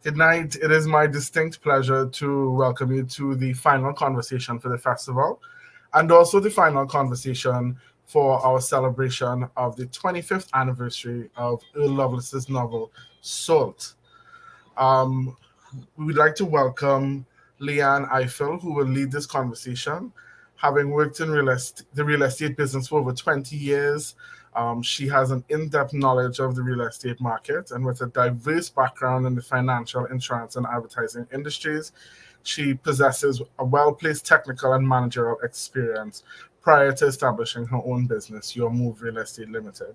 Good night. It is my distinct pleasure to welcome you to the final conversation for the festival and also the final conversation for our celebration of the 25th anniversary of Earl Lovelace's novel, Salt. Um, we would like to welcome Leanne Ifill, who will lead this conversation. Having worked in the real estate business for over 20 years, she has an in-depth knowledge of the real estate market, and with a diverse background in the financial, insurance, and advertising industries, she possesses a well-placed technical and managerial experience prior to establishing her own business, Your Move Real Estate Limited.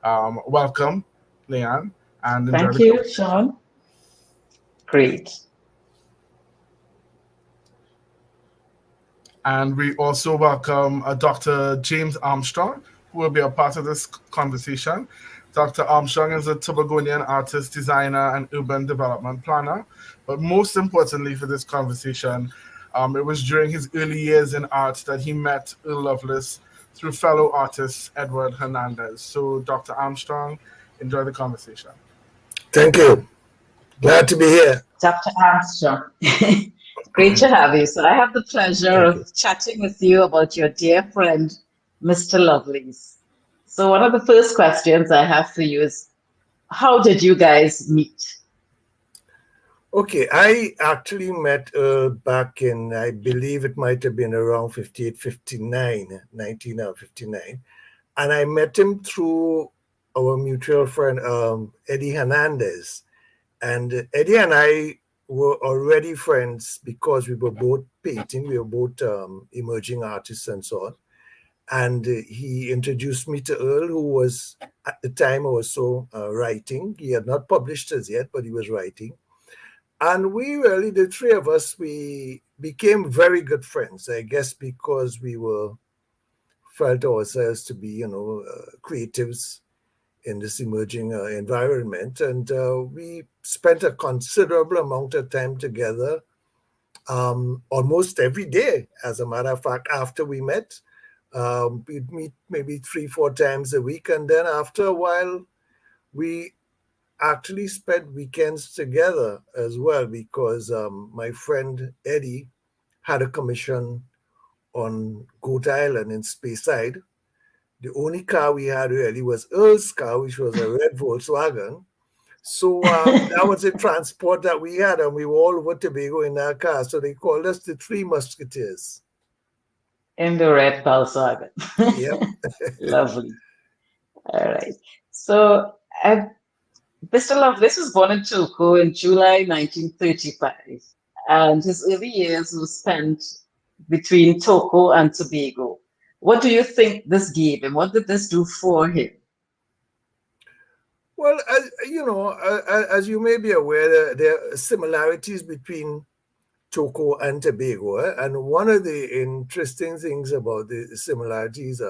Welcome, Leanne, and enjoy Thank you, Sean. Great. And we also welcome Dr. James Armstrong, who will be a part of this conversation. Dr. Armstrong is a Tobagonian artist, designer, and urban development planner. But most importantly for this conversation, it was during his early years in art that he met Earl Lovelace through fellow artist Edward Hernandez. So, Dr. Armstrong, enjoy the conversation. Thank you. Glad to be here. Dr. Armstrong. Great to have you. So I have the pleasure of chatting with you about your dear friend, Mr. Lovelace. So one of the first questions I have for you is, how did you guys meet? Okay, I actually met back in, I believe it might have been around 1959. And I met him through our mutual friend, Eddie Hernandez. And Eddie and I were already friends because we were both painting, we were both emerging artists and so on. And he introduced me to Earl, who was, at the time, also writing. He had not published as yet, but he was writing. And we really, the three of us, we became very good friends, I guess, because we felt ourselves to be, creatives in this emerging environment. And we spent a considerable amount of time together, almost every day, as a matter of fact, after we met. We'd meet maybe 3-4 times a week. And then after a while, we actually spent weekends together as well, because my friend Eddie had a commission on Goat Island in Speyside. The only car we had really was Earl's car, which was a red Volkswagen. So that was the transport that we had, and we were all over Tobago in that car. So they called us the Three Musketeers. In the red Volkswagen. Yep. Lovely. All right. So Mr. Lovelace was born in Choco in July 1935, and his early years were spent between Choco and Tobago. What do you think this gave him? What did this do for him? Well, as you may be aware, there are similarities between Choco and Tobago. And one of the interesting things about the similarities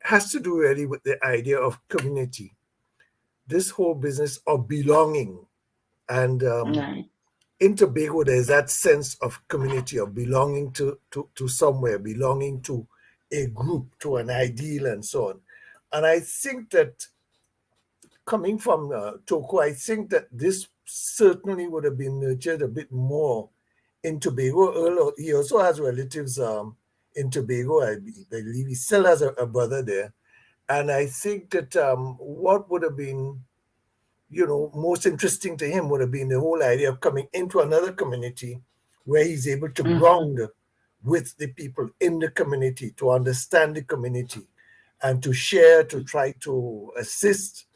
has to do really with the idea of community. This whole business of belonging. And in Tobago, there's that sense of community, of belonging to somewhere, belonging to a group, to an ideal, and so on. And I think that coming from Choco, I think that this certainly would have been nurtured a bit more in Tobago. Earl, he also has relatives in Tobago. I believe he still has a brother there. And I think that what would have been, most interesting to him would have been the whole idea of coming into another community where he's able to ground with the people in the community, to understand the community and to share, to try to assist.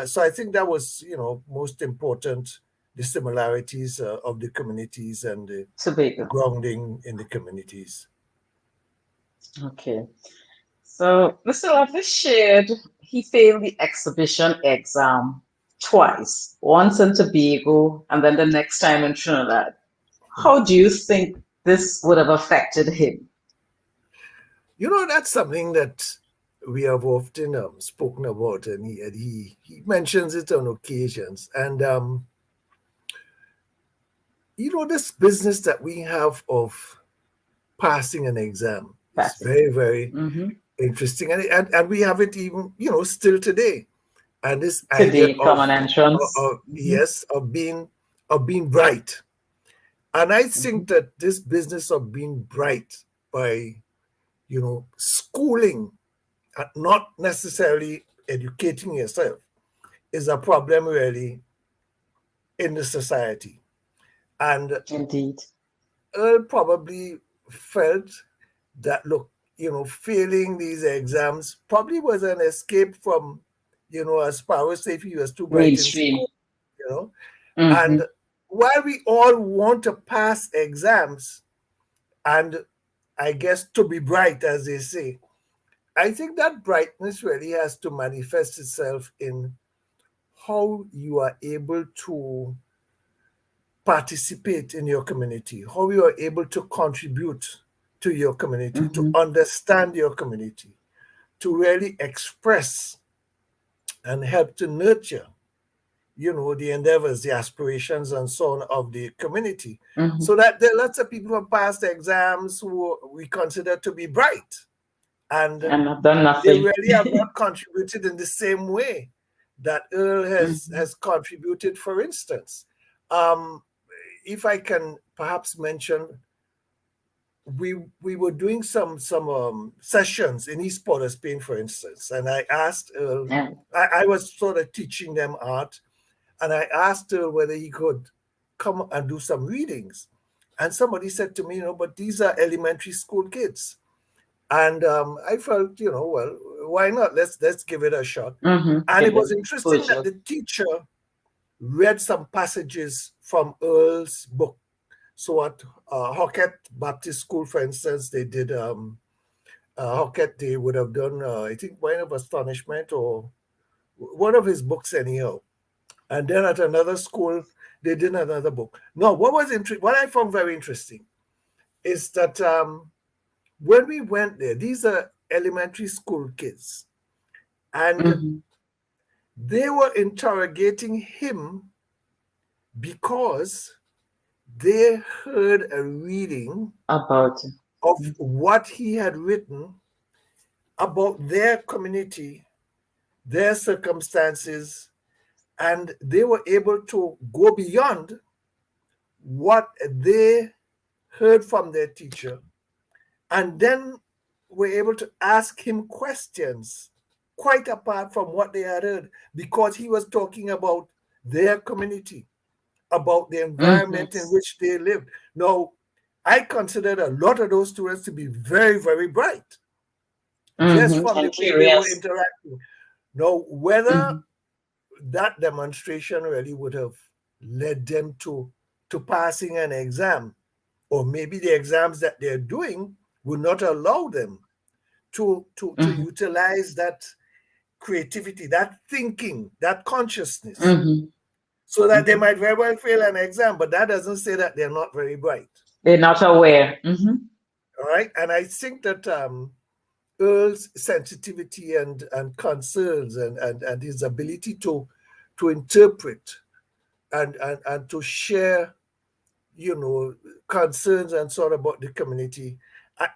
So I think that was, most important, the similarities of the communities and the grounding in the communities. Okay. So Mr. Lovelace shared he failed the exhibition exam twice, once in Tobago and then the next time in Trinidad. How do you think this would have affected him? That's something that we have often spoken about, and he mentions it on occasions. And this business that we have of passing an exam is Passing. very, very Mm-hmm. interesting, and we have it even still today. And this idea Today, common entrance. Mm-hmm. yes, of being bright. And I Mm-hmm. think that this business of being bright by schooling, not necessarily educating yourself, is a problem really in the society. And Indeed. Earl probably felt that, look, failing these exams probably was an escape from, as Powers say, if he was too bright in Mainstream. school, you know. Mm-hmm. And while we all want to pass exams and I guess to be bright, as they say, I think that brightness really has to manifest itself in how you are able to participate in your community, how you are able to contribute to your community, to Mm-hmm. understand your community, to really express and help to nurture, the endeavors, the aspirations, and so on of the community. Mm-hmm. So that there are lots of people who have passed the exams who we consider to be bright. And And I've done they nothing. really have not contributed in the same way that Earl Mm-hmm. has contributed. For instance, um, if I can perhaps mention, we were doing some sessions in East Port of Spain, for instance, and I asked Earl. Yeah. I was sort of teaching them art, and I asked Earl whether he could come and do some readings. And somebody said to me, but these are elementary school kids. And I felt, well, why not? Let's give it a shot. Mm-hmm. And Give it was them interesting that exposure. the teacher read some passages from Earl's book. So at Hockett Baptist School, for instance, they did Hockett. They would have done, I think, Wine of Astonishment or one of his books, anyhow. And then at another school, they did another book. No, what I found very interesting is that when we went there, these are elementary school kids, and Mm-hmm. they were interrogating him because they heard a reading About. of what he had written about their community, their circumstances, and they were able to go beyond what they heard from their teacher, and then were able to ask him questions quite apart from what they had heard, because he was talking about their community, about the Mm-hmm. environment in which they lived. Now, I considered a lot of those students to be very, very bright, just Mm-hmm. from the And way they were curious. interacting. Now, whether Mm-hmm. that demonstration really would have led them to passing an exam, or maybe the exams that they're doing would not allow them to Mm-hmm. utilize that creativity, that thinking, that consciousness, Mm-hmm. so that they Mm-hmm. might very well fail an exam, but that doesn't say that they're not very bright. They're not aware. Mm-hmm. All right. And I think that Earl's sensitivity and concerns and his ability to interpret and to share, concerns and so on about the community.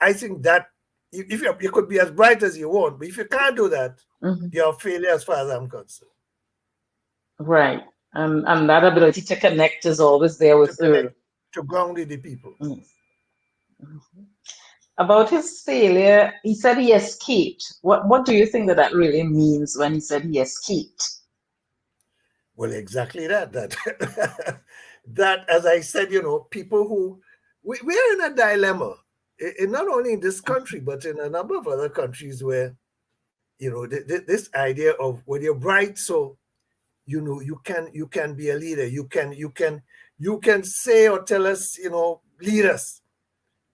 I think that if you could be as bright as you want, but if you can't do that, Mm-hmm. you're a failure as far as I'm concerned. Right. And that ability to connect is always there To with connect, Earl. to ground the people. Yes. Mhm. About his failure, he said he escaped. What do you think that really means when he said he escaped? Well, exactly that. That, as I said, people who we're in a dilemma, not only in this country but in a number of other countries where this idea of, well, you're bright, so you can be a leader. You can say or tell us, lead us,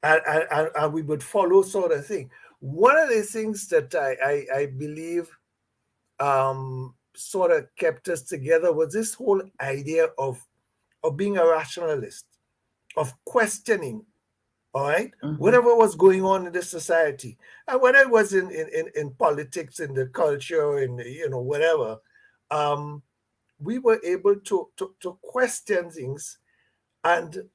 and we would follow, sort of thing. One of the things that I believe sort of kept us together was this whole idea of being a rationalist, of questioning all right? Whatever was going on in the society. And whether it was in politics, in the culture, in whatever, we were able to question things and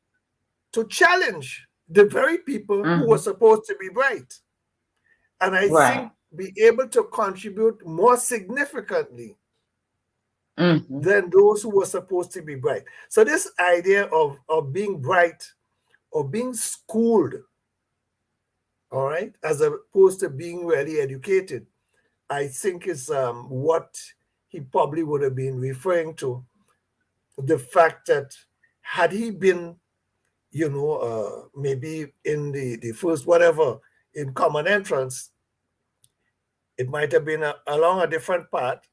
to challenge the very people who were supposed to be bright. And I think be able to contribute more significantly than those who were supposed to be bright. So this idea of being bright or being schooled, all right, as opposed to being really educated, I think is what he probably would have been referring to. The fact that had he been, maybe in the first whatever in common entrance, it might have been along a different path,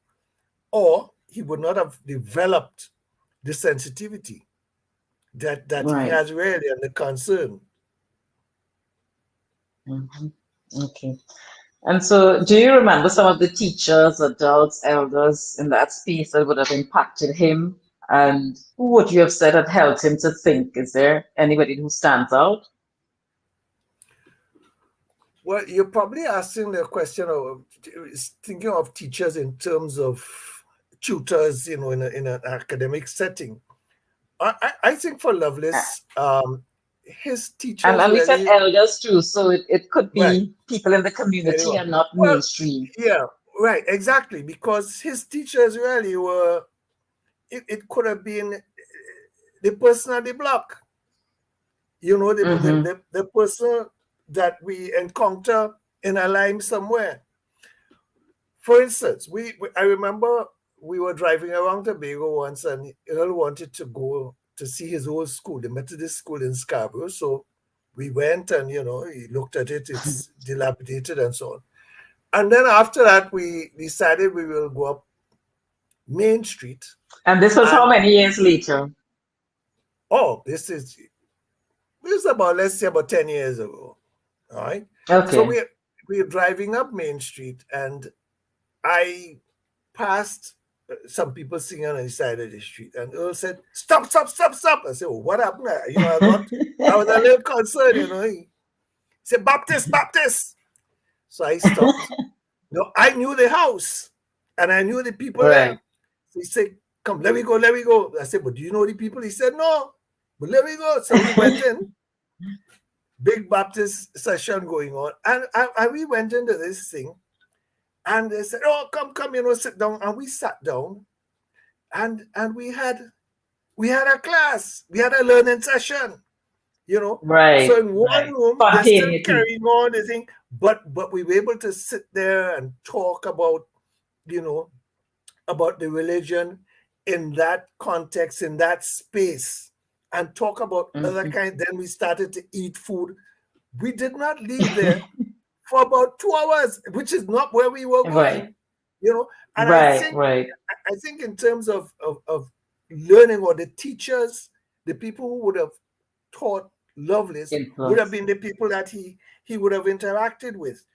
or he would not have developed the sensitivity that he has really and the concern. Okay. And so, do you remember some of the teachers, adults, elders in that space that would have impacted him? And who would you have said had helped him to think? Is there anybody who stands out? Well, you're probably asking the question of thinking of teachers in terms of tutors, in an academic setting. I think for Lovelace, his teachers and we really, said elders too, so it could be right, people in the community and not well, mainstream. yeah, right, exactly, because his teachers really were, it could have been the person at the block, the person that we encounter in a line somewhere. For instance, I remember we were driving around Tobago once, and Earl wanted to go to see his old school, the Methodist school in Scarborough. So we went and, he looked at it, it's dilapidated and so on. And then after that, we decided we will go up Main Street. And this was how many years later? Oh, this is about, let's say, about 10 years ago. All right. Okay. So we're driving up Main Street, and I passed some people singing on the side of the street, and Earl said, "Stop, stop, stop, stop." I said, "Oh, what happened?" I was a little concerned, He said, "Baptist, Baptist." So I stopped. No, I knew the house, and I knew the people there. So he said, "Come, let me go, let me go." I said, "But do you know the people?" He said, "No, but let me go." So we went in. Big Baptist session going on, and we went into this thing. And they said, "Oh, come, sit down." And we sat down, and we had a class. We had a learning session, Right. So in one room, they're still carrying on the thing, but we were able to sit there and talk about, about the religion in that context, in that space, and talk about other kinds. Then we started to eat food. We did not leave there for about 2 hours, which is not where we were going, And I think in terms of learning, or the teachers, the people who would have taught Lovelace would have been the people that he would have interacted with.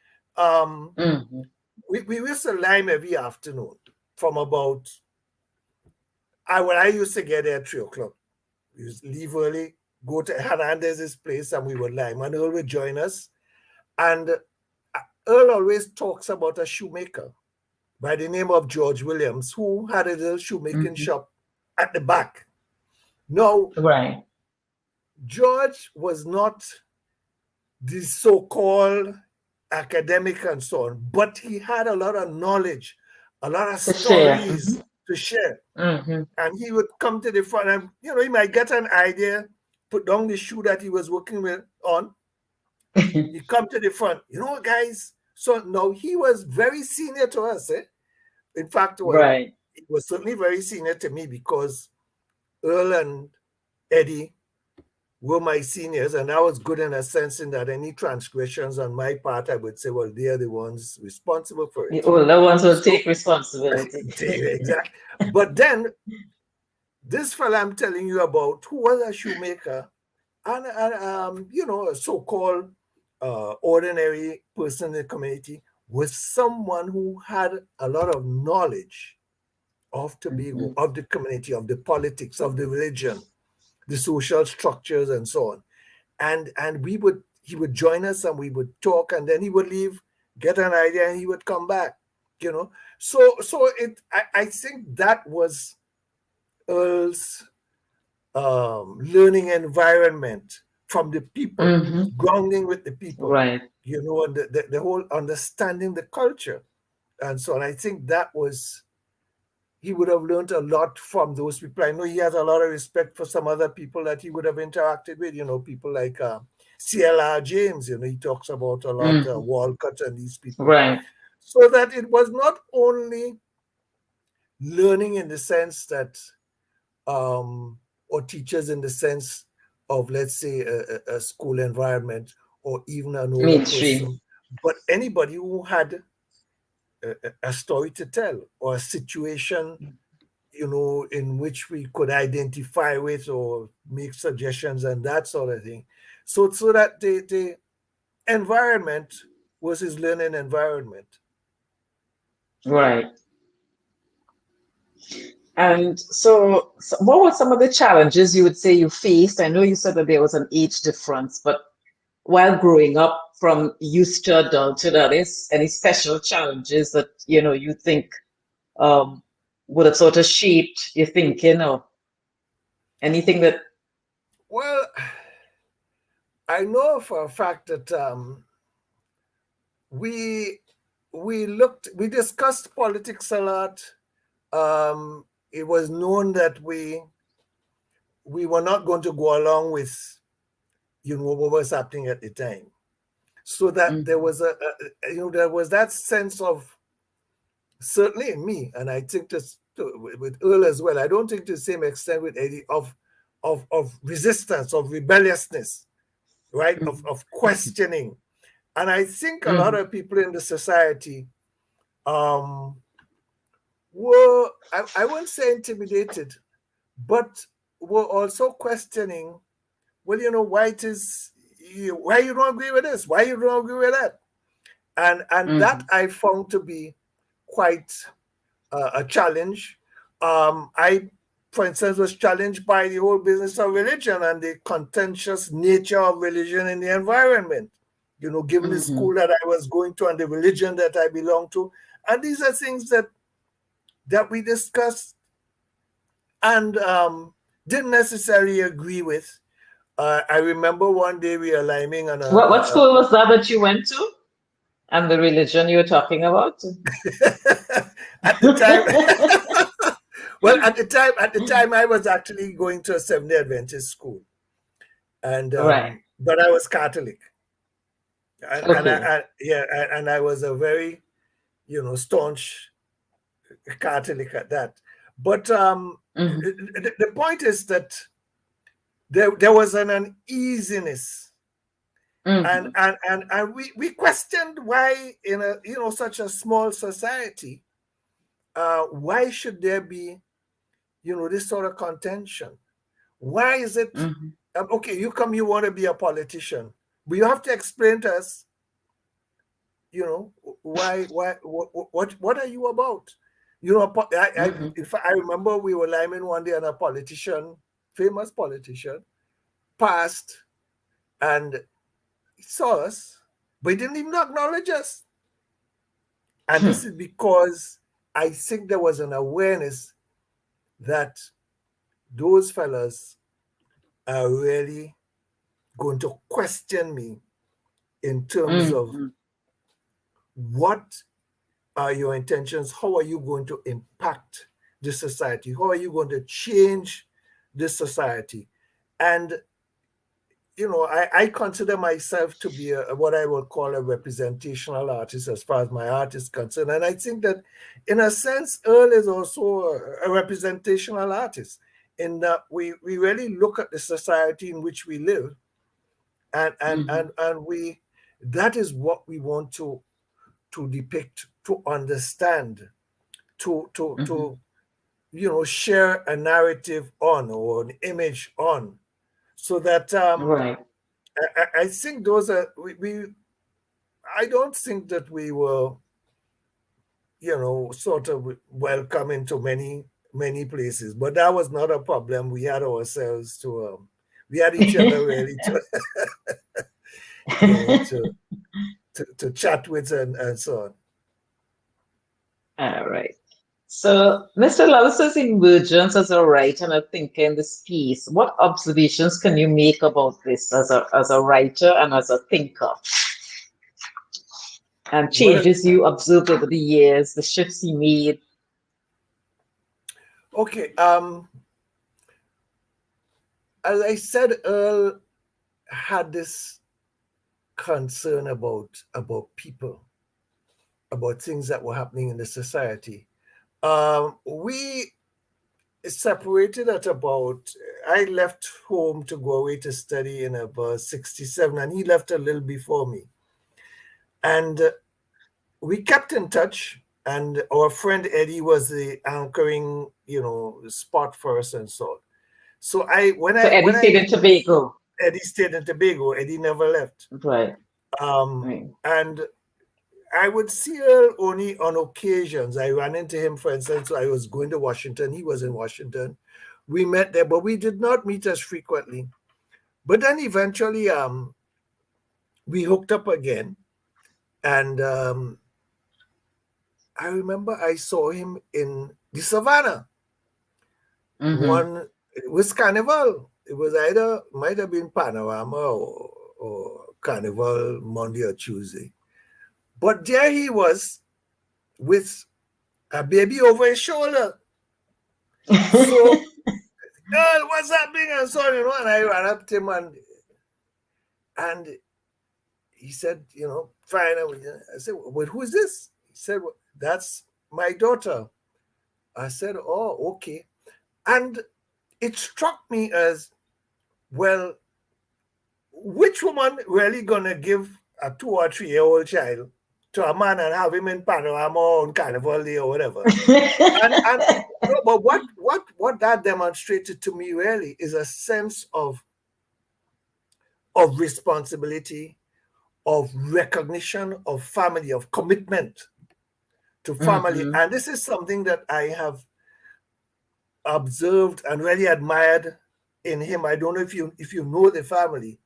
We used to lime every afternoon from about, I used to get there at 3:00. We used to leave early, go to Hernandez's place, and we would lime, and Earl would join us. And Earl always talks about a shoemaker by the name of George Williams, who had a little shoemaking shop at the back. Now, George was not the so-called academic and so on, but he had a lot of knowledge, a lot of stories to share. And he would come to the front, and he might get an idea, put down the shoe that he was working with on. He come to the front, guys. So now he was very senior to us. In fact, he was certainly very senior to me, because Earl and Eddie were my seniors, and I was good in a sense in that any transgressions on my part, I would say, well, they are the ones responsible for it. The older ones will take responsibility. Exactly. But then, this fella I'm telling you about, who was a shoemaker, and a so-called ordinary person in the community, was someone who had a lot of knowledge of Tobago, of the community, of the politics, of the religion, the social structures, and so on. and he would join us and we would talk, and then he would leave, get an idea, and he would come back. I think that was Earl's learning environment from the people, grounding with the people, Right. and the whole understanding the culture and so on. I think that was, he would have learned a lot from those people. I know he has a lot of respect for some other people that he would have interacted with, people like CLR James, he talks about a lot, Walcott and these people. Right. So that it was not only learning in the sense that, or teachers in the sense of, let's say, a school environment or even an older person, but anybody who had a story to tell or a situation, in which we could identify with or make suggestions and that sort of thing. So that the environment was his learning environment. Right. And so what were some of the challenges you would say you faced? I know you said that there was an age difference, but while growing up from youth to adulthood, are there any special challenges that, you think would have sort of shaped your thinking, or anything that... Well, I know for a fact that we discussed politics a lot. It was known that we were not going to go along with, what was happening at the time. So that there was there was that sense of, certainly in me, and I think this with Earl as well. I don't think to the same extent with Eddie, of resistance, of rebelliousness, right? Of questioning. And I think a lot of people in the society were, I wouldn't say intimidated, but were also questioning, well, why you don't agree with this? Why you don't agree with that? And that I found to be quite a challenge. I, for instance, was challenged by the whole business of religion and the contentious nature of religion in the environment, given the school that I was going to and the religion that I belong to. And these are things that we discussed and didn't necessarily agree with. I remember one day we were liming on what school was that you went to? And the religion you were talking about? At the time, well, at the time, I was actually going to a Seventh-day Adventist school, and Right. but I was Catholic, and, Okay. and I was a very, staunch Catholic at that. But the point is that there was an uneasiness. And we questioned why in a such a small society, why should there be this sort of contention? Why is it okay? You want to be a politician, but you have to explain to us, why what are you about? I remember we were liming one day and a famous politician, passed and saw us, but he didn't even acknowledge us. And this is because I think there was an awareness that those fellas are really going to question me in terms of what are your intentions? How are you going to impact this society? How are you going to change this society? And I consider myself to be what I would call a representational artist as far as my art is concerned. And I think that, in a sense, Earl is also a representational artist, in that we really look at the society in which we live, and we, that is what we want to depict, to understand, to share a narrative on, or an image on. So that Right. I think those are I don't think that we were, sort of welcome into many places, but that was not a problem. We had ourselves to We had each other really to, you know, to chat with and so on. All right. So, Mr. Lovelace's emergence as a writer and a thinker in this piece, what observations can you make about this as a writer and as a thinker? And changes you observed over the years, the shifts he made. Okay. As I said, Earl had this concern about people, about things that were happening in the society. We separated at about, I left home to go away to study in about 67, and he left a little before me. And we kept in touch, and our friend Eddie was the anchoring, spot for us and so on. So Eddie stayed in Tobago. Eddie stayed in Tobago. Eddie never left. Right. Right. And I would see her only on occasions. I ran into him, for instance, I was going to Washington. He was in Washington. We met there, but we did not meet as frequently. But then eventually we hooked up again. And I remember I saw him in the Savannah. It was Carnival. It was might have been Panorama or Carnival Monday or Tuesday. But there he was with a baby over his shoulder. So, Earl, what's happening? And so on, and I ran up to him and he said, fine. I said, well, who is this? He said, well, that's my daughter. I said, oh, okay. And it struck me as, well, which woman really gonna give a 2 or 3 year old child to a man and have him in Panorama or on Carnival Day or whatever? But what that demonstrated to me really is a sense of responsibility, of recognition of family, of commitment to family. And this is something that I have observed and really admired in him. I don't know if you know the family,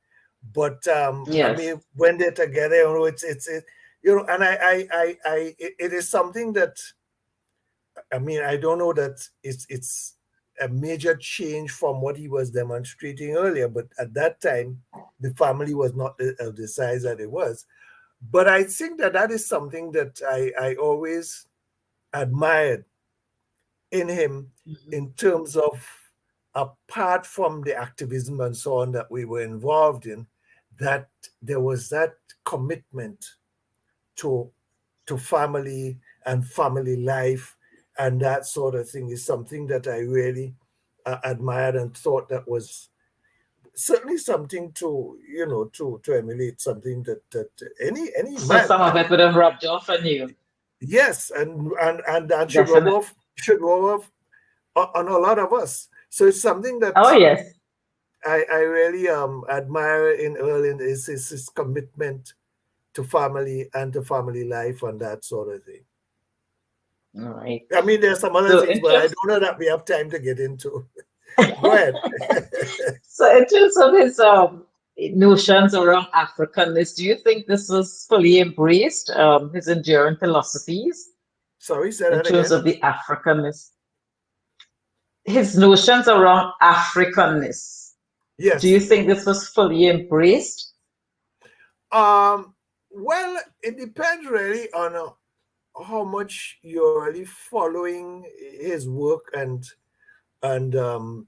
but yes. I mean, when they're together, it's and it is something that, I mean, I don't know that it's a major change from what he was demonstrating earlier, but at that time the family was not of the size that it was. But I think that is something that I always admired in him, in terms of, apart from the activism and so on that we were involved in, that there was that commitment to family and family life, and that sort of thing is something that I really admired and thought that was certainly something to emulate, something that any so man. Some of it would have rubbed off on you. Yes, and should rub off on a lot of us. So it's something that yes, I really admire in Earl, is his commitment to family and to family life and that sort of thing. All right. I mean, there's some other things, but I don't know that we have time to get into. Go ahead. So in terms of his notions around Africanness, do you think this was fully embraced, his enduring philosophies? Sorry, say that again. In terms of the Africanness. His notions around Africanness. Yes. Do you think this was fully embraced? Well, it depends really on how much you're really following his work, and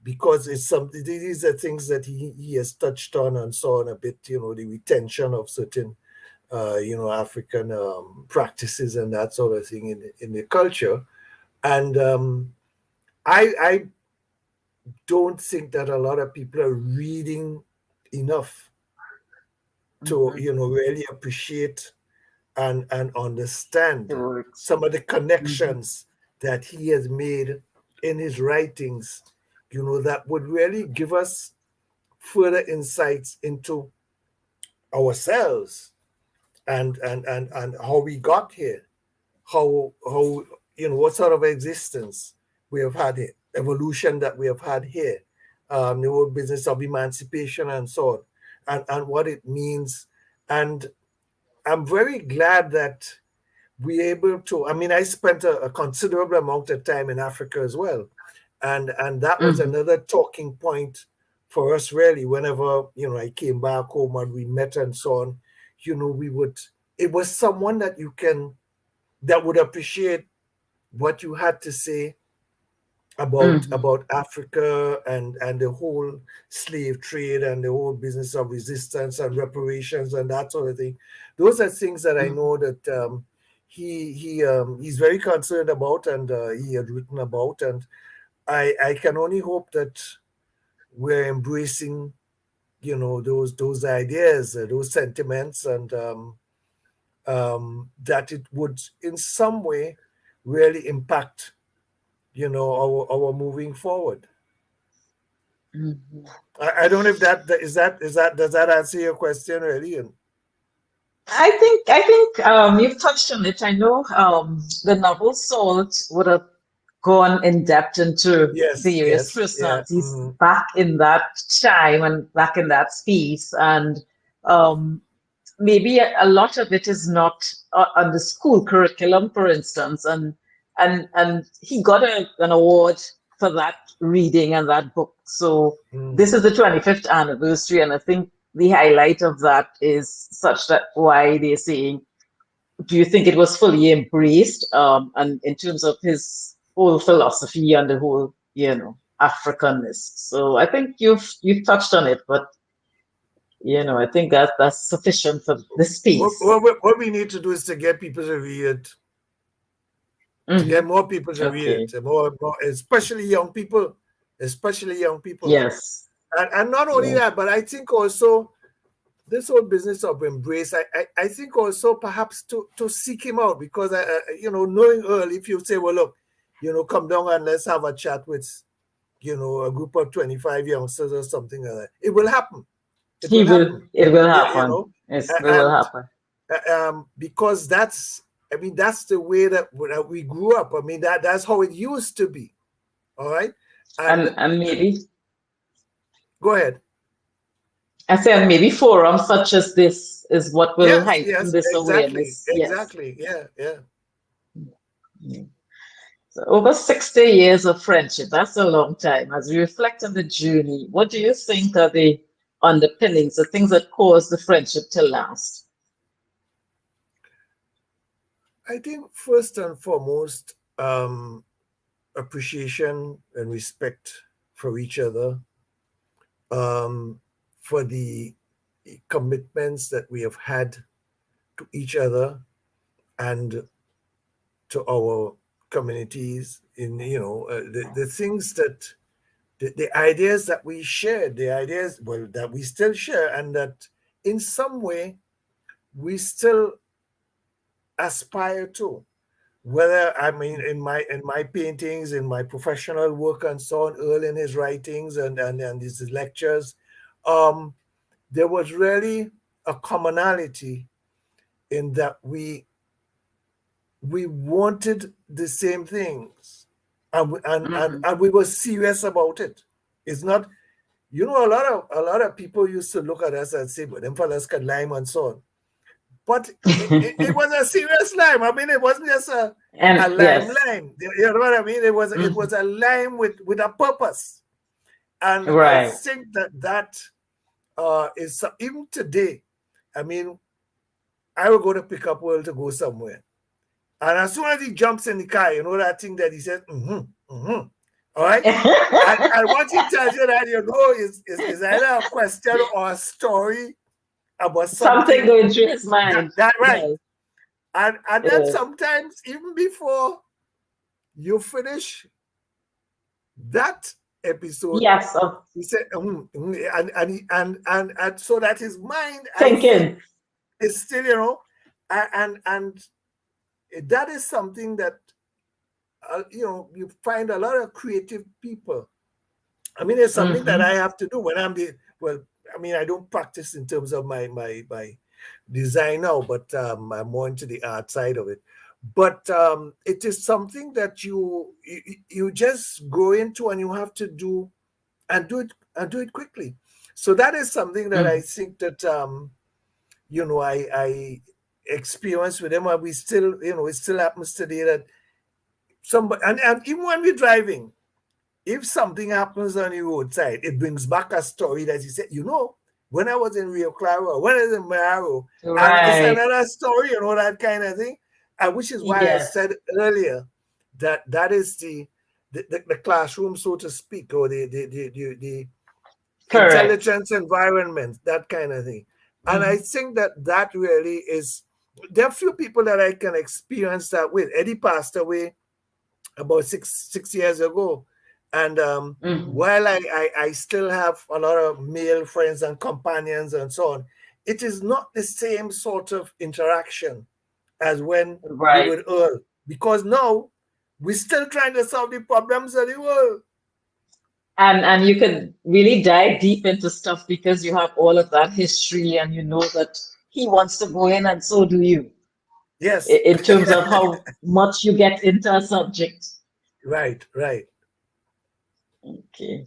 because it's something, these are things that he has touched on and so on a bit, the retention of certain African practices and that sort of thing in the culture. And I don't think that a lot of people are reading enough to really appreciate and understand some of the connections that he has made in his writings, that would really give us further insights into ourselves and how we got here, how what sort of existence we have had here, evolution that we have had here, the whole business of emancipation and so on, and what it means. And I'm very glad that we're able to. I mean, I spent a considerable amount of time in Africa as well, and that was Mhm. another talking point for us really. Whenever I came back home and we met and so on, we would. It was someone that that would appreciate what you had to say Mhm. about Africa and the whole slave trade and the whole business of resistance and reparations and that sort of thing. Those are things that I Mhm. know that he's very concerned about, and he had written about, and I can only hope that we're embracing those ideas, those sentiments, and that it would in some way really impact our moving forward. Mhm. I don't know if that does that answer your question really? And I think you've touched on it. I know the novel Salt would have gone in depth into yes, various yes, yeah, personalities back in that time and back in that space, and um, maybe a lot of it is not on the school curriculum, for instance, and he got an award for that reading and that book. So this mm. is the 25th anniversary, and I think the highlight of that is such that why they're saying, do you think it was fully embraced? And in terms of his whole philosophy and the whole, Africanness. So I think you've touched on it, but I think that's sufficient for this piece. What we need to do is to get people to read it, to get Hmm. more people to read Okay. it, more, especially young people, Yes. and not only Yes. that, but I think also this whole business of embrace, I think also perhaps to seek him out, because knowing Earl, if you say, well, look, come down and let's have a chat with a group of 25 youngsters or something like that, it will happen. It He will will. happen. It will you, happen. Yes, it will and happen. because that's the way that we grew up. I mean, that's how it used to be. All right. And And maybe go ahead. I said maybe forums such as this is what will Yes, heighten yes, this exactly, awareness. Yes. exactly. Yeah, yeah. Mm. So over 60 years of friendship, that's a long time. As we reflect on the journey, what do you think are the underpinnings, the things that cause the friendship to last? I think first and foremost, appreciation and respect for each other, for the commitments that we have had to each other and to our communities, in the things that the ideas that we shared, the ideas, well, that we still share, and that in some way we still aspire to. Whether I mean in my paintings, in my professional work and so on, Earl in his writings and his lectures, um, there was really a commonality in that we wanted the same things, Hmm. and we were serious about it. It's not, a lot of people used to look at us and say, but them fellas can lime and so on. But it was a serious lime. I mean, it wasn't just a And lime yes. lime. You know what I mean? It was Mhm. a lime with a purpose. And I Right. think that is even today. I mean, I will go to pick up Will to go somewhere. And as soon as he jumps in the car, that thing that he says, all right? And what he tells you that, is either a question or a story about Something something going through his that, mind. that right. Yes. And then Yes. sometimes, even before you finish that episode, Yes. Of he said, and so that his mind, I think, thinking. is still, and that is something that, you find a lot of creative people. I mean, it's something that Hmm. I have to do when well, I mean, I don't practice in terms of my design now, but I'm more into the art side of it. But it is something that you just go into, and you have to do and do it quickly. So that is something that I think that I experienced with them, and we still, it still happens today that somebody, and even when we're driving, if something happens on the roadside, it brings back a story that you said, when I was in Rio Claro, when I was in Mayaro, and it's Right. another story, that kind of thing. And which is why I Yes. said earlier that is the classroom, so to speak, or the Correct. intelligence environment, that kind of thing. And I think that really is, there are few people that I can experience that with. Eddie passed away about six years ago. And while I still have a lot of male friends and companions and so on, it is not the same sort of interaction as when we Right. were Earl. Because now we're still trying to solve the problems of the world. And you can really dive deep into stuff because you have all of that history and you know that he wants to go in and so do you, Yes. in terms of how much you get into a subject. Right. Okay.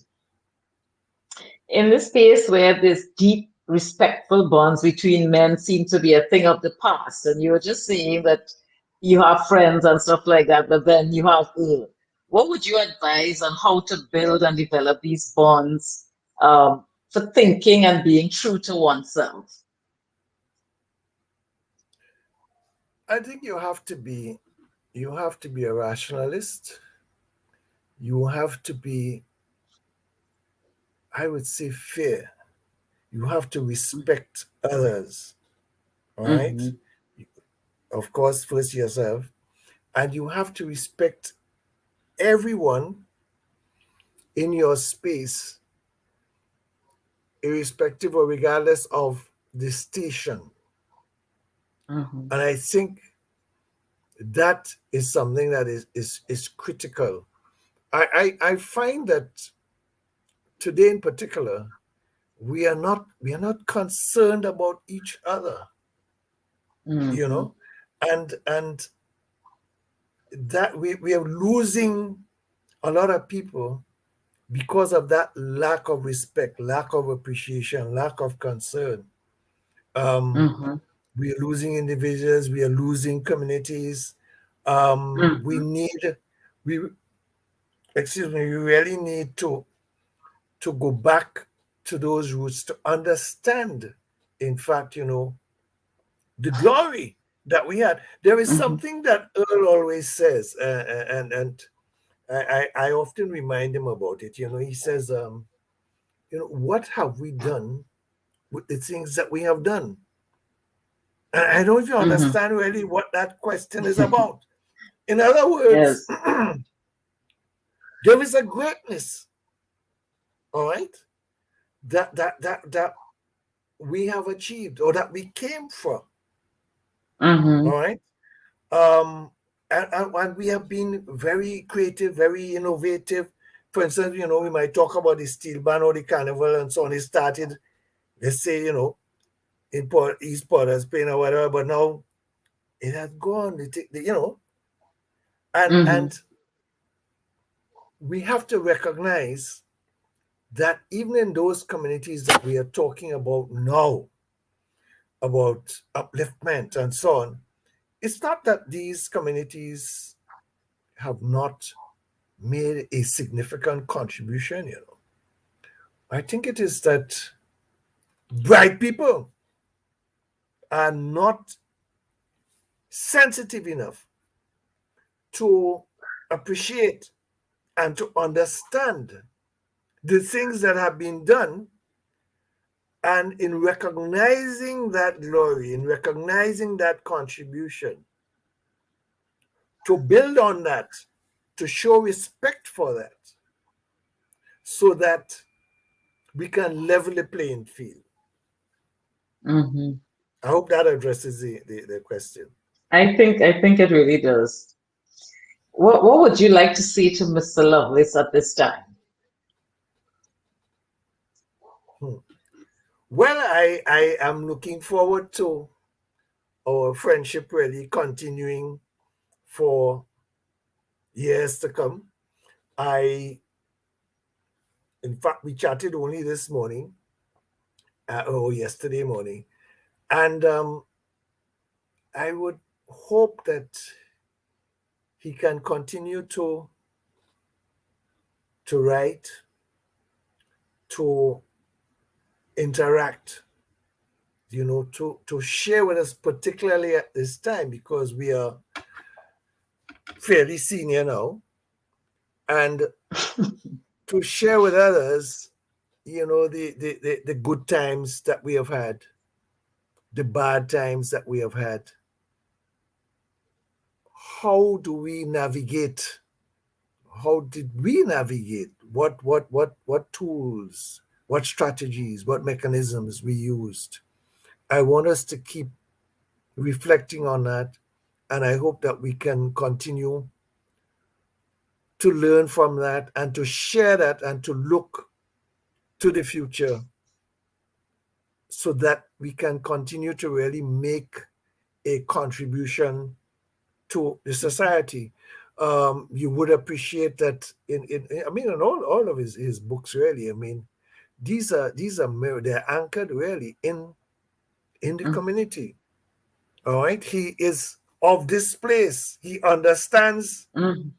In this space where this deep, respectful bonds between men seem to be a thing of the past, and you were just saying that you have friends and stuff like that, but then you have what would you advise on how to build and develop these bonds for thinking and being true to oneself? I think you have to be a rationalist. You have to be, I would say, fair. You have to respect others. All right. Mm-hmm. Of course, first yourself. And you have to respect everyone in your space, irrespective or regardless of the station. Mm-hmm. And I think that is something that is critical. I find that today in particular, we are not concerned about each other, Mm-hmm. and that we are losing a lot of people because of that lack of respect, lack of appreciation, lack of concern. Um, Mm-hmm. we are losing individuals, we are losing communities. We Mm-hmm. need, we excuse me, we really need to go back to those roots to understand, in fact, the glory that we had. There is Mm-hmm. something that Earl always says, and I often remind him about it. He says, what have we done with the things that we have done? And I don't know if you Mm-hmm. understand really what that question is about. In other words, Yes. there is a greatness, all right, that we have achieved or that we came from, Mm-hmm. all right. Um, and we have been very creative, very innovative. For instance, we might talk about the steel band or the carnival and so on. It started, let's say, in East Port as Spain or whatever, but now it has gone. And Mm-hmm. we have to recognize that even in those communities that we are talking about now, about upliftment and so on, it's not that these communities have not made a significant contribution. I think it is that bright people are not sensitive enough to appreciate and to understand the things that have been done, and in recognizing that glory, in recognizing that contribution, to build on that, to show respect for that, so that we can level the playing field. Mm-hmm. I hope that addresses the question. I think it really does. What would you like to say to Mr. Lovelace at this time? Hmm. Well, I am looking forward to our friendship really continuing for years to come. I In fact, we chatted only this morning, or yesterday morning, and I would hope that he can continue to write, to interact, to share with us, particularly at this time, because we are fairly senior now, and to share with others, the good times that we have had, the bad times that we have had. How do we navigate? How did we navigate? What tools, what strategies, what mechanisms we used? I want us to keep reflecting on that, and I hope that we can continue to learn from that and to share that and to look to the future so that we can continue to really make a contribution to the society. You would appreciate that in all of his books, really. I mean, these are they're anchored really in the community. All right, he is of this place. He understands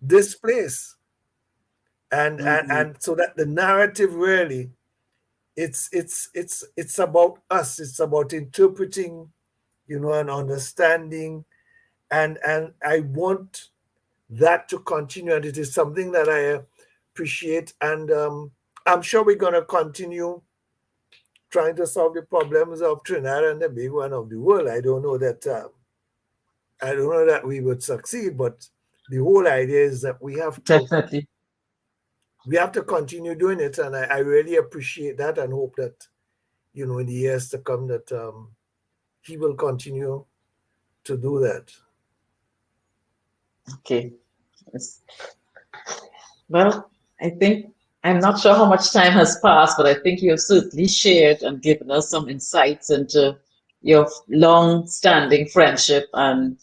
this place, and so that the narrative really, it's about us. It's about interpreting, and understanding, and I want that to continue, and it is something that I appreciate, and I'm sure we're going to continue trying to solve the problems of Trinidad and Tobago and of the world. I don't know that we would succeed, but the whole idea is that we have to continue doing it, and I really appreciate that and hope that in the years to come that he will continue to do that. Okay. Yes. Well, I think I'm not sure how much time has passed, but I think you have certainly shared and given us some insights into your long-standing friendship and,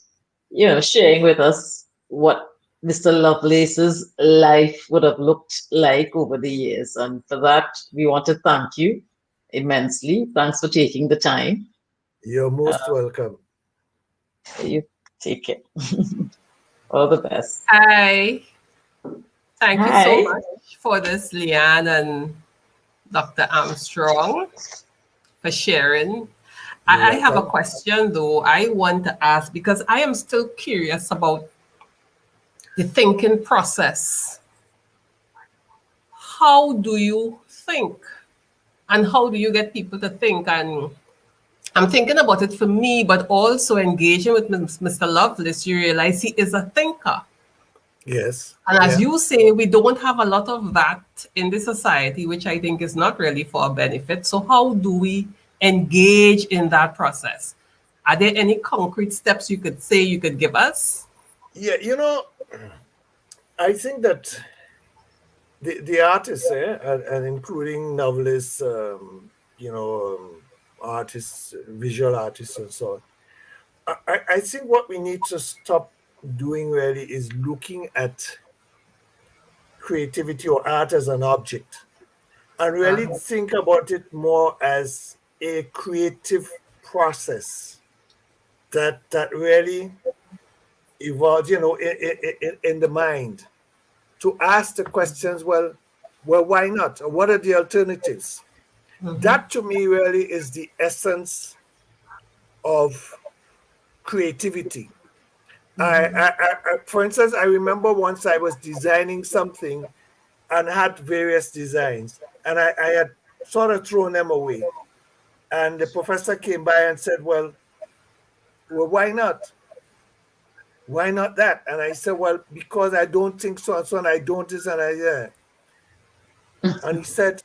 sharing with us what Mr. Lovelace's life would have looked like over the years. And for that, we want to thank you immensely. Thanks for taking the time. You're most welcome. You take it. All the best. Hi. Thank you so much for this, Leanne and Dr. Armstrong, for sharing. I have a question, though, I want to ask, because I am still curious about the thinking process. How do you think? And how do you get people to think? And I'm thinking about it for me, but also engaging with Mr. Lovelace, you realize he is a thinker. Yes. And as you say, we don't have a lot of that in the society, which I think is not really for our benefit. So how do we engage in that process? Are there any concrete steps you could give us? Yeah, I think that the artists, and including novelists, artists, visual artists and so on, I think what we need to stop doing really is looking at creativity or art as an object and really think about it more as a creative process that really evolves, in the mind, to ask the questions, well, why not? Or what are the alternatives? That to me really is the essence of creativity. For instance, I remember once I was designing something and had various designs, and I had sort of thrown them away. And the professor came by and said, well, why not? Why not that? And I said, well, because I don't think so and so, and I don't this and I. And he said,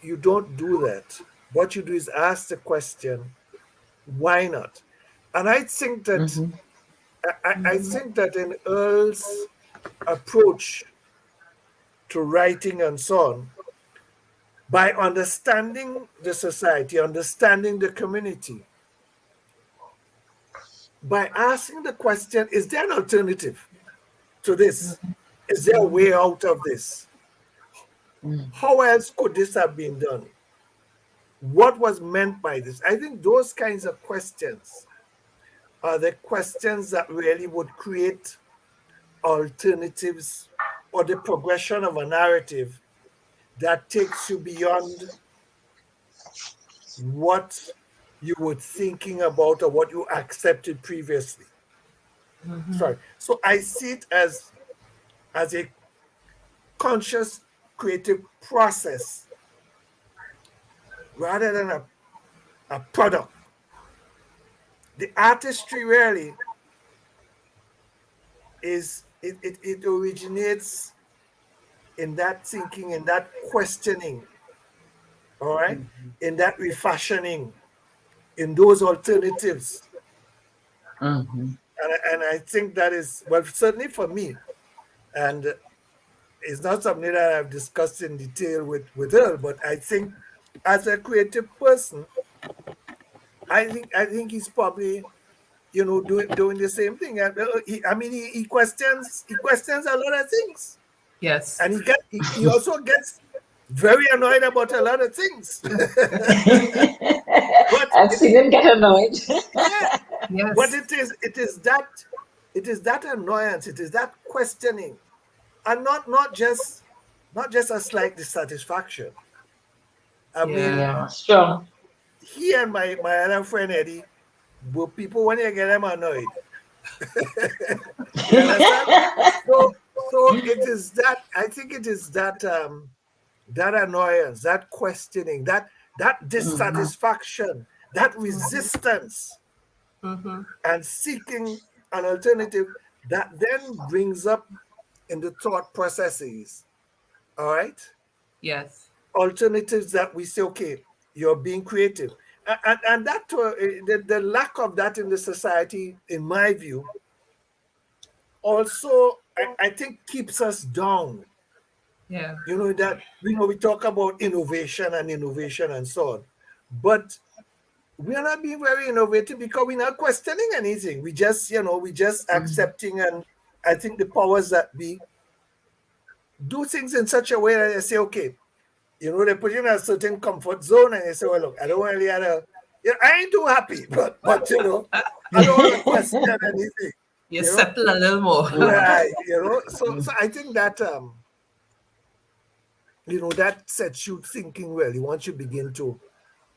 you don't do that. What you do is ask the question, why not? And I think that I think that in Earl's approach to writing and so on, by understanding the society, understanding the community, by asking the question, is there an alternative to this? Is there a way out of this? How else could this have been done? What was meant by this? I think those kinds of questions are the questions that really would create alternatives or the progression of a narrative that takes you beyond what you were thinking about or what you accepted previously. Sorry. So I see it as a conscious creative process rather than a product. The artistry really is it originates in that thinking, in that questioning, all right, in that refashioning, in those alternatives. And I think that is, well, certainly for me, and it's not something that I've discussed in detail with Earl, but I think as a creative person, I think he's probably, you know, doing the same thing. He questions a lot of things. Yes. And he also gets very annoyed about a lot of things. But I've seen him get annoyed. Yeah. Yes. But it is that annoyance, it is that questioning, and not just a slight dissatisfaction. I mean, sure. he and my other friend Eddie were people when you get them annoyed. You understand? So it is that, I think it is that that annoyance, that questioning, that dissatisfaction, that resistance, and seeking an alternative that then brings up in the thought processes, all right? Yes. Alternatives that we say, okay, you're being creative. And that the lack of that in the society, in my view, also I think keeps us down. Yeah. You know that we talk about innovation and so on, but we are not being very innovative because we're not questioning anything. We just accepting, and I think the powers that be do things in such a way that they say, okay, they put you in a certain comfort zone, and they say, well, look, I don't really I ain't too happy, but I don't want to question anything. You settle a little more. Right, So I think that that sets you thinking really once you begin to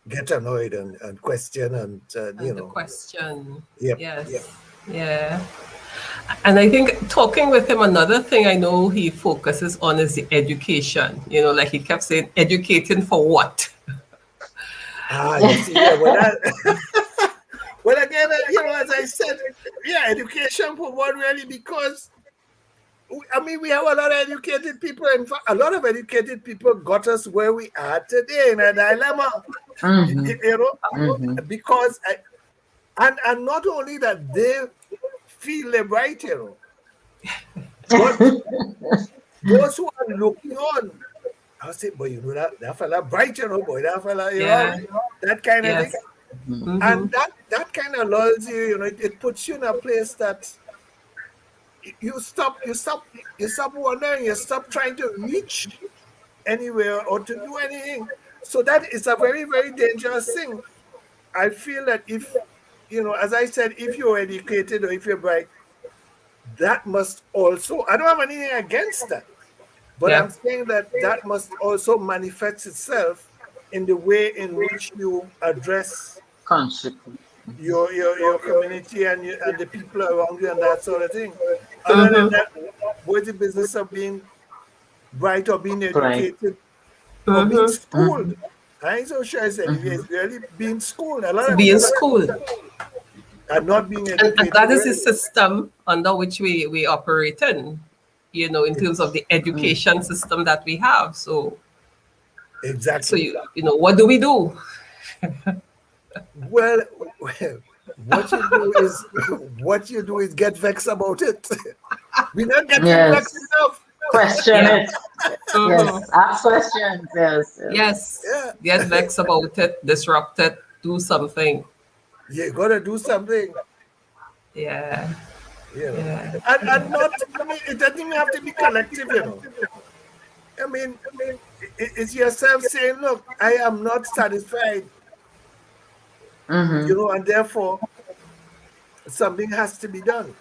get annoyed and question and the question. Yep, Yes. Yep. Yeah. And I think talking with him, another thing I know he focuses on is the education. Like he kept saying, educating for what? You see, yeah, well, again, as I said, yeah, education for what really? Because we have a lot of educated people. In fact, a lot of educated people got us where we are today in a dilemma. Because and not only that they feel they're right, but those who are looking on, I'll say, boy, that fella bright, boy, that fella, that kind of thing. And that kind of lulls you, it puts you in a place that you stop wondering, you stop trying to reach anywhere or to do anything. So that is a very, very dangerous thing. I feel that if, as I said, if you're educated or if you're bright, that must also, I don't have anything against that, but I'm saying that must also manifest itself in the way in which you address your community and the people around you and that sort of thing. Other than that, what's the business of being bright or being educated or being schooled? I ain't so sure I said it's really being schooled. A lot of being schooled. And not being educated. And that is the system under which we operate in, in terms of the education system that we have. So exactly. So what do we do? Well, what you do is get vexed about it. We're not getting vexed enough. Question it. Yes. Ask questions. Yes. Get vexed about it, disrupt it, do something. You gotta do something. Yeah. And not, it doesn't even have to be collective, I mean, it's yourself saying, look, I am not satisfied, Mm-hmm. and therefore something has to be done.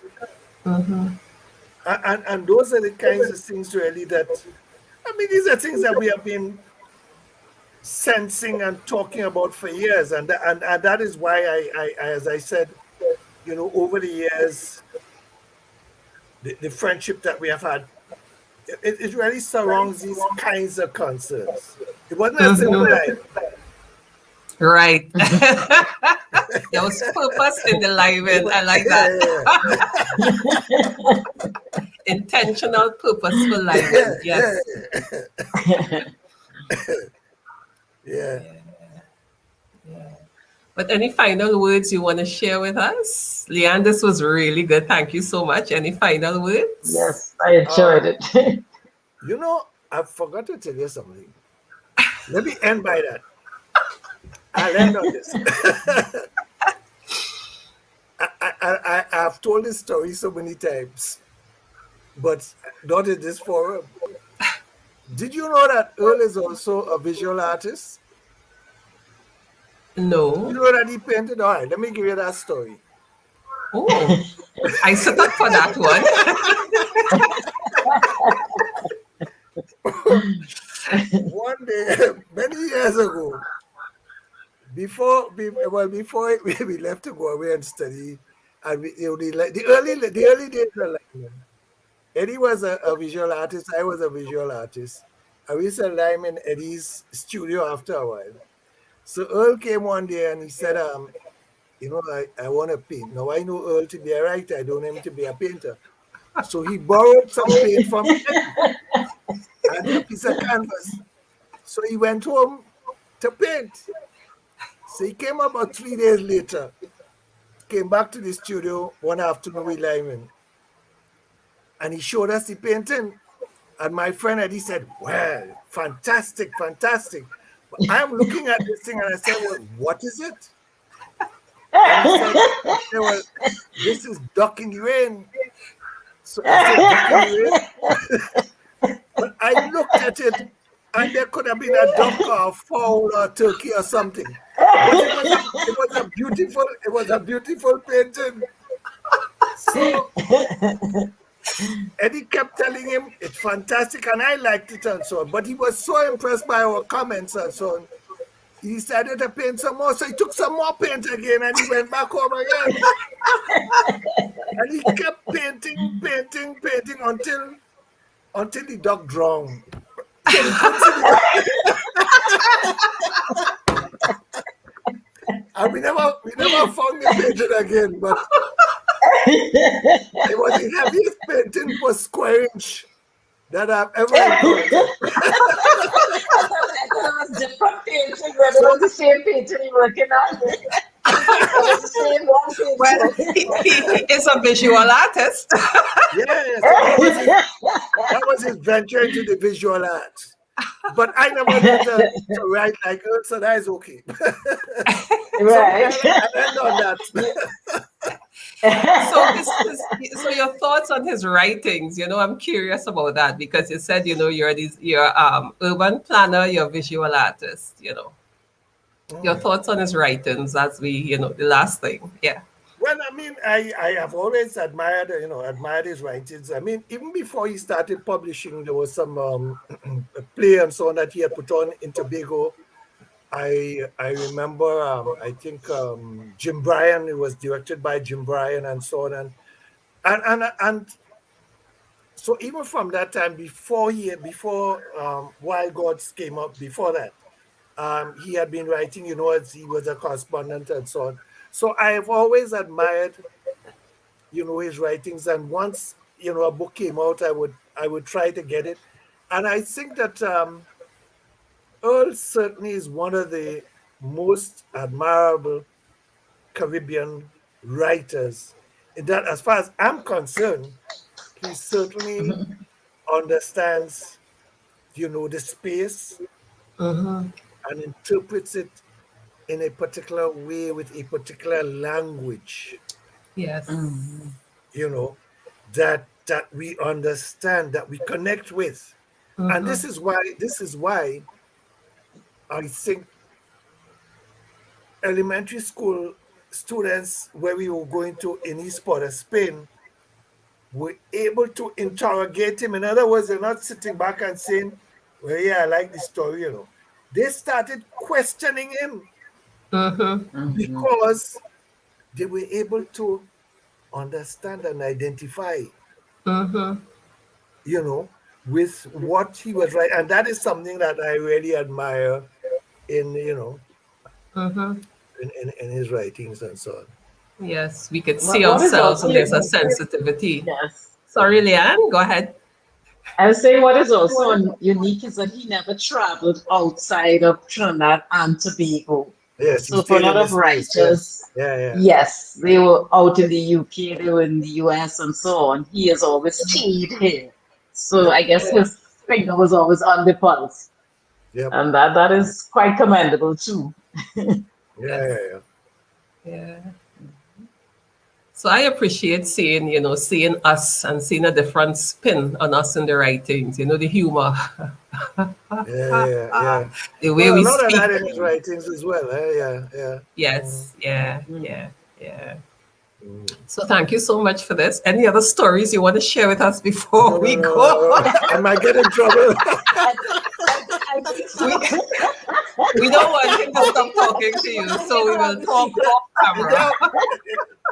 And those are the kinds of things really that, I mean, these are things that we have been sensing and talking about for years. And that is why as I said, over the years, the friendship that we have had, it really surrounds these kinds of concerns. It wasn't a simple life. Right. There was purpose in the life, and I like that. Intentional, purposeful life. Yes. Yeah. But any final words you want to share with us? Leanne, this was really good. Thank you so much. Any final words? Yes, I enjoyed it. I forgot to tell you something. Let me end by that. I'll end on this. I've told this story so many times, but not in this forum. Did you know that Earl is also a visual artist? No. You know that he painted? All right, let me give you that story. Oh, I set up for that one. One day, many years ago, before we left to go away and study, and the early days of Lyman, Eddie was a visual artist. I was a visual artist. And we used to lime in Eddie's studio after a while. So Earl came one day and he said, I want to paint. Now I know Earl to be a writer. I don't know him to be a painter. So he borrowed some paint from Eddie and a piece of canvas. So he went home to paint. So he came about 3 days later, came back to the studio one afternoon with Lyman. And he showed us the painting. And my friend Eddie said, well, fantastic, fantastic. But I'm looking at this thing and I said, well, what is it? And he said, well, this is duck in the rain. So I said, duck in the rain? But I looked at it and there could have been a duck or a fowl or a turkey or something. But it was a beautiful painting. So Eddie kept telling him it's fantastic and I liked it and so on. But he was so impressed by our comments and so on. He decided to paint some more. So he took some more paint again and he went back home again. And he kept painting until the dog drowned. So we couldn't see and we never found the painting again, but it was the heaviest painting for square inch that I've ever encountered. It was different painting, but it was the same painting you were working on. It was the same one painting. Well, he is a visual artist. Yes, that was his venture into the visual arts. But I never learned to write like Earl, so that is okay. Right. So I end on that. So your thoughts on his writings, I'm curious about that because you said, you're urban planner, you're visual artist, Your thoughts on his writings as the last thing. Yeah. Well, I mean, I have always admired his writings. I mean, even before he started publishing, there was some play and so on that he had put on in Tobago. I remember, I think Jim Bryan, it was directed by Jim Bryan and so on. And so even from that time, before Wild Gods came up, before that, he had been writing, as he was a correspondent and so on. So I have always admired, his writings. And once, a book came out, I would try to get it. And I think that Earl certainly is one of the most admirable Caribbean writers. In that, as far as I'm concerned, he certainly understands, the space and interprets it in a particular way with a particular language. Yes. That we understand, that we connect with. And this is why I think elementary school students, where we were going to in East Port of Spain, were able to interrogate him. In other words, they're not sitting back and saying, well, yeah, I like the story, you know. They started questioning him because they were able to understand and identify, you know, with what he was writing. And that is something that I really admire in, you know, in his writings and so on. Yes, we could see What is ourselves, also and there's a sensitivity. yes. Sorry, Leanne, go ahead. I was saying what is also unique is that he never traveled outside of Trinidad and Tobago. Yes, he So for a stayed lot in of this place. Yes. writers, Yeah. yes, they were out in the UK, they were in the US and so on. He has always stayed here. So Yep. I guess his finger was always on the pulse. Yep. And that is quite commendable too. Yeah. Yeah. So I appreciate seeing us and seeing a different spin on us in the writings, the humor. Yeah. The way Well, a we lot of speak. that in his writings as well. Yeah. Yes, yeah. So thank you so much for this. Any other stories you want to share with us before we go? I might get in trouble. I think so. We don't want him to stop talking to you, so we will talk off camera.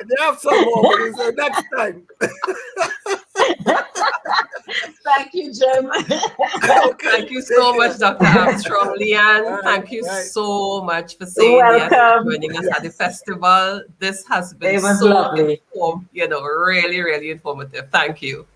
They have some more, but it's next time. Thank you, Jim. Okay, Thank you so much, Dr. Armstrong. Leanne, thank you so much for saying yes and joining us at the festival. This has been It was so lovely. really, really informative. Thank you.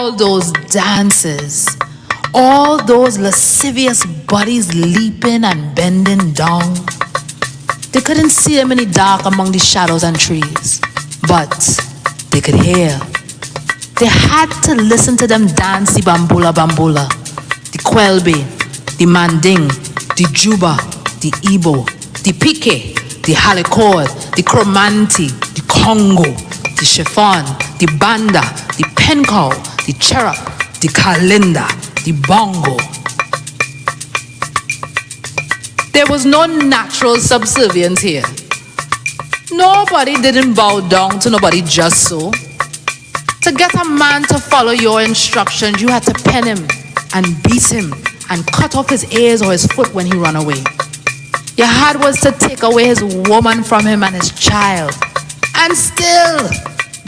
all those dances, all those lascivious bodies leaping and bending down. They couldn't see him in the dark among the shadows and trees, but they could hear. They had to listen to them dance the bambula bambula, the kwelbe, the manding, the juba, the Igbo, the pike, the halicord, the cromanti, the Congo, the chiffon, the banda, the pencow, the cherub, the kalinda, the bongo. There was no natural subservience here. Nobody didn't bow down to nobody just so. To get a man to follow your instructions, you had to pen him and beat him and cut off his ears or his foot when he ran away. Your hard was to take away his woman from him and his child. And still,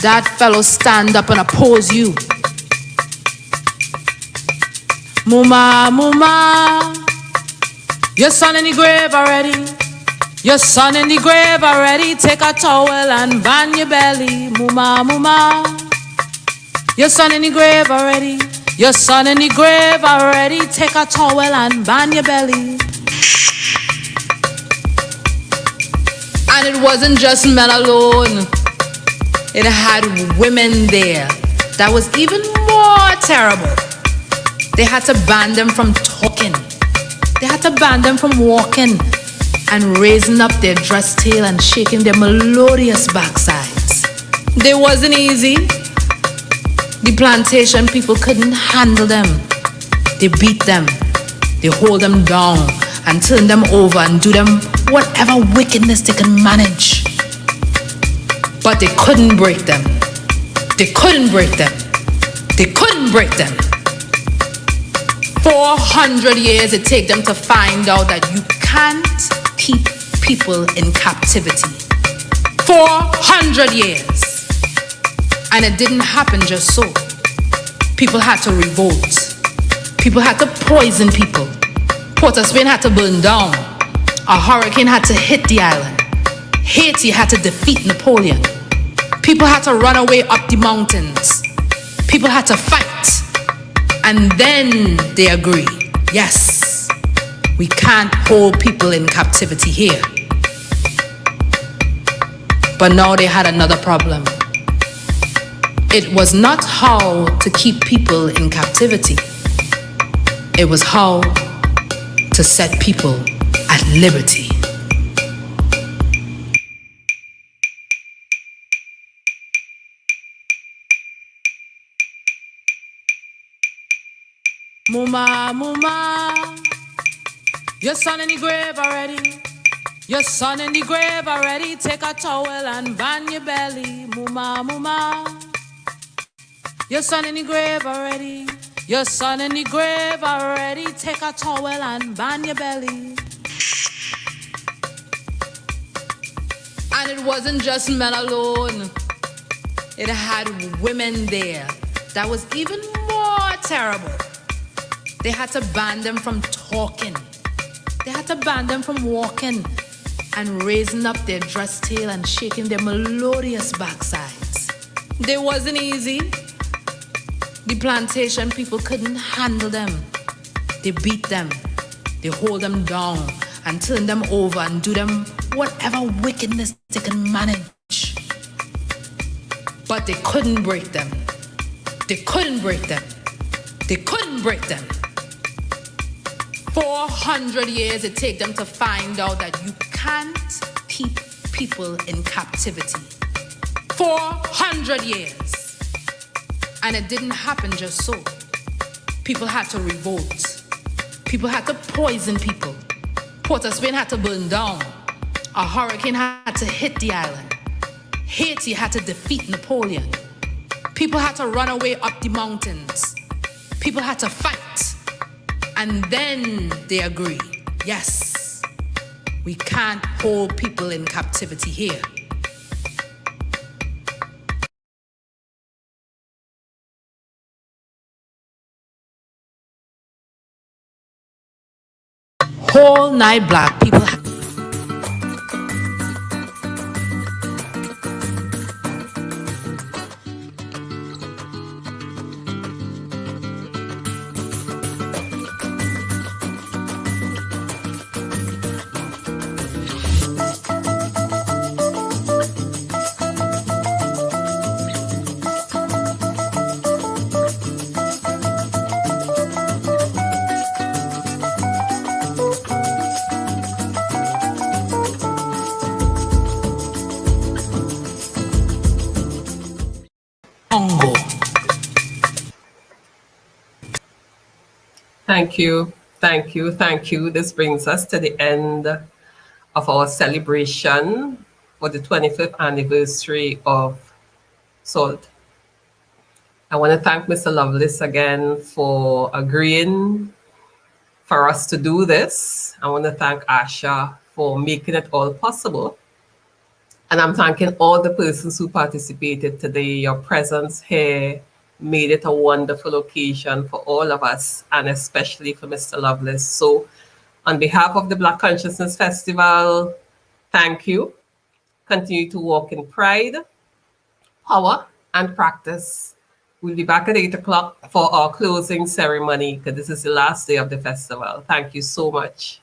that fellow stand up and oppose you. Muma, muma, your son in the grave already. Your son in the grave already. Take a towel and ban your belly. Muma, muma, your son in the grave already. Your son in the grave already. Take a towel and ban your belly. And it wasn't just men alone. It had women there. That was even more terrible. They had to ban them from talking. They had to ban them from walking and raising up their dress tail and shaking their melodious backsides. They wasn't easy. The plantation people couldn't handle them. They beat them. They hold them down and turn them over and do them whatever wickedness they can manage. But they couldn't break them. They couldn't break them. They couldn't break them. 400 years it take them to find out that you can't keep people in captivity. 400 years. And it didn't happen just so. People had to revolt. People had to poison people. Port of Spain had to burn down. A hurricane had to hit the island. Haiti had to defeat Napoleon. People had to run away up the mountains. People had to fight. And then they agree, yes, we can't hold people in captivity here. But now they had another problem. It was not how to keep people in captivity. It was how to set people at liberty. Muma, muma, your son in the grave already. Your son in the grave already. Take a towel and ban your belly. Muma, muma, your son in the grave already. Your son in the grave already. Take a towel and ban your belly. And it wasn't just men alone. It had women there. That was even more terrible. They had to ban them from talking. They had to ban them from walking and raising up their dress tail and shaking their melodious backsides. They wasn't easy. The plantation people couldn't handle them. They beat them. They hold them down and turn them over and do them whatever wickedness they can manage. But they couldn't break them. They couldn't break them. They couldn't break them. 400 years it take them to find out that you can't keep people in captivity. 400 years. And it didn't happen just so. People had to revolt. People had to poison people. Port of Spain had to burn down. A hurricane had to hit the island. Haiti had to defeat Napoleon. People had to run away up the mountains. People had to fight. And then they agree, yes, we can't hold people in captivity here. Whole night black people. Thank you. Thank you. Thank you. This brings us to the end of our celebration for the 25th anniversary of SALT. I want to thank Mr. Lovelace again for agreeing for us to do this. I want to thank Asha for making it all possible. And I'm thanking all the persons who participated today. Your presence here made it a wonderful occasion for all of us, and especially for Mr. Lovelace. So on behalf of the Black Consciousness Festival, thank you. Continue to walk in pride, power, and practice. We'll be back at 8 o'clock for our closing ceremony, because this is the last day of the festival. Thank you so much.